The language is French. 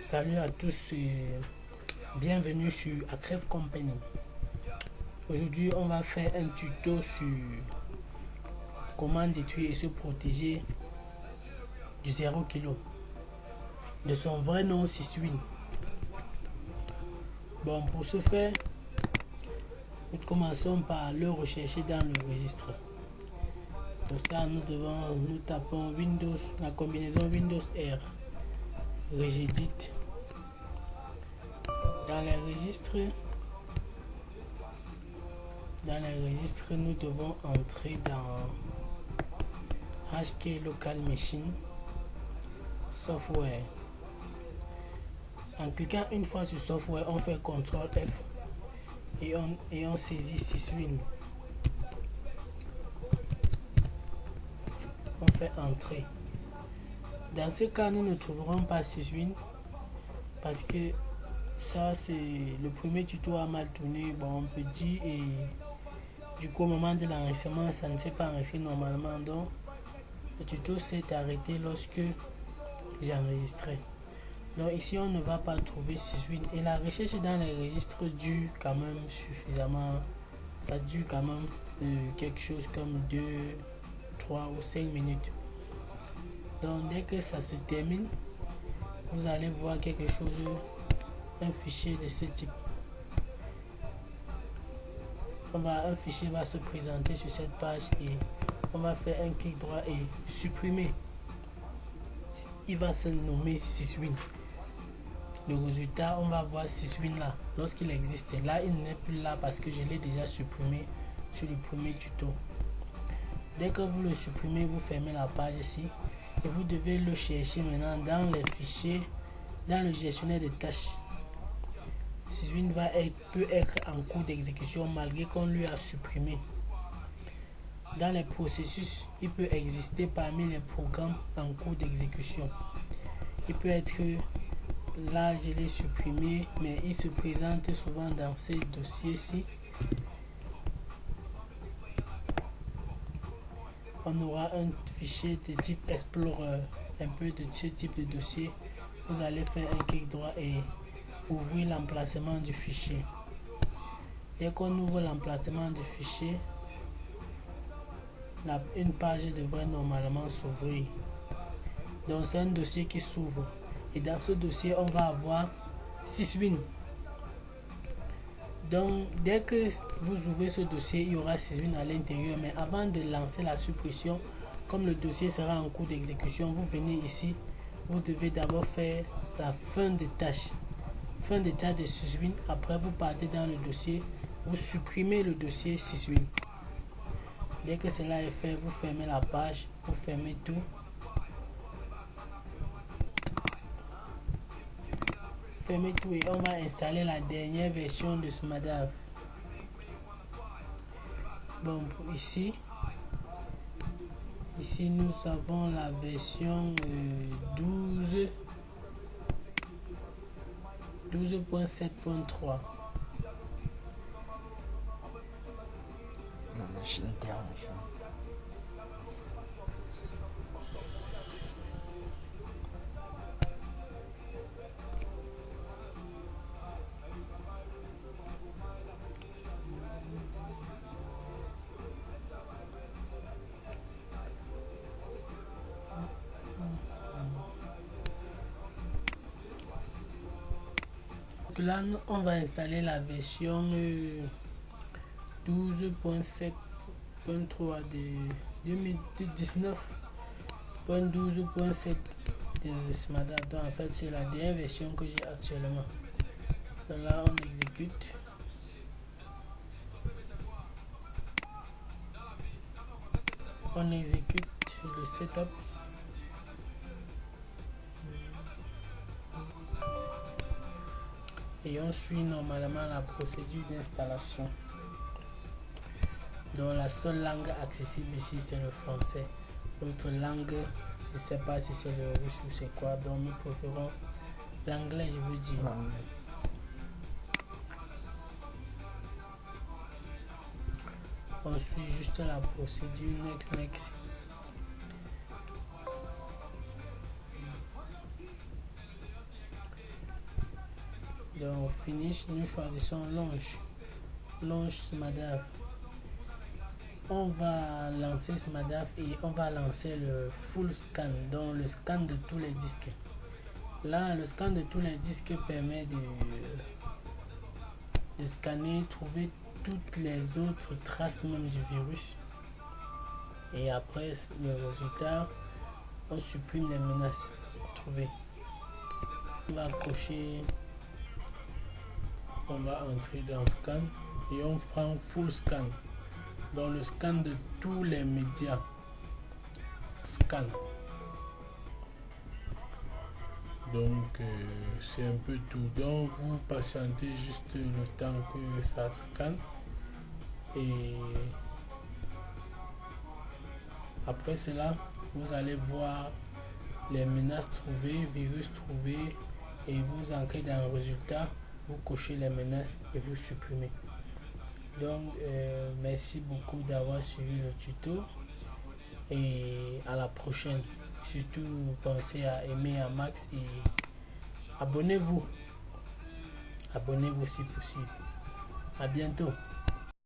Salut à tous et bienvenue sur Akref Company. Aujourd'hui on va faire un tuto sur comment détruire et se protéger du 0 kg de son vrai nom Syswin. Bon, pour ce faire, nous commençons par le rechercher dans le registre. Pour ça nous tapons Windows, la combinaison Windows R, Regedit. Dans les registres, nous devons entrer dans HK Local Machine Software. En cliquant une fois sur Software, on fait CTRL F et on saisit Syswin. On fait Entrer. Dans ce cas, nous ne trouverons pas Syswin parce que ça c'est le premier tuto a mal tourné, bon on peut dire, et du coup au moment de l'enregistrement ça ne s'est pas enregistré normalement, donc le tuto s'est arrêté lorsque j'enregistrais. Donc ici on ne va pas trouver Syswin et la recherche dans les registres dure quand même suffisamment, ça dure quand même quelque chose comme 2, 3 ou 5 minutes. Donc dès que ça se termine, vous allez voir quelque chose, un fichier de ce type. Un fichier va se présenter sur cette page et on va faire un clic droit et supprimer. Il va se nommer Syswin. Le résultat, on va voir Syswin là, lorsqu'il existait. Là, il n'est plus là parce que je l'ai déjà supprimé sur le premier tuto. Dès que vous le supprimez, vous fermez la page ici et vous devez le chercher maintenant dans les fichiers, dans le gestionnaire de tâches. Syswin peut être en cours d'exécution malgré qu'on lui a supprimé. Dans les processus, il peut exister parmi les programmes en cours d'exécution. Il peut être là, je l'ai supprimé, mais il se présente souvent dans ces dossiers-ci. On aura un fichier de type Explorer, un peu de ce type de dossier. Vous allez faire un clic droit et ouvrir l'emplacement du fichier. Dès qu'on ouvre l'emplacement du fichier, une page devrait normalement s'ouvrir. Donc c'est un dossier qui s'ouvre et dans ce dossier on va avoir Syswin. Donc dès que vous ouvrez ce dossier, il y aura Syswin à l'intérieur, mais avant de lancer la suppression, comme le dossier sera en cours d'exécution, vous venez ici, vous devez d'abord faire la fin de tâche de Syswin. Après vous partez dans le dossier, vous supprimez le dossier Syswin. Dès que cela est fait, vous fermez la page, vous fermez tout. Fermez tout et on va installer la dernière version de Smadav. Bon, ici nous avons la version 12.7.3. Là, on va installer la version 12.7.3 de 2019.12.7 de Smadav. Donc en fait c'est la dernière version que j'ai actuellement. Donc là on exécute. On exécute le setup. Et on suit normalement la procédure d'installation. Donc la seule langue accessible ici c'est le français. L'autre langue, je ne sais pas si c'est le russe ou c'est quoi, donc nous préférons l'anglais, je veux dire. On suit juste la procédure next. Donc finish, nous choisissons launch SmartDAV. On va lancer SmartDAV et on va lancer le full scan, donc le scan de tous les disques. Là, le scan de tous les disques permet de scanner, trouver toutes les autres traces même du virus. Et après le résultat, on supprime les menaces trouvées. On va cocher, on va entrer dans scan et on prend full scan. Dans le scan de tous les médias. Scan. Donc c'est un peu tout. Donc vous patientez juste le temps que ça scanne. Et après cela, vous allez voir les menaces trouvées, virus trouvés, et vous entrez dans le résultat, vous cochez les menaces et vous supprimez. Donc merci beaucoup d'avoir suivi le tuto et à la prochaine. Surtout pensez à aimer un max et abonnez-vous si possible. À bientôt.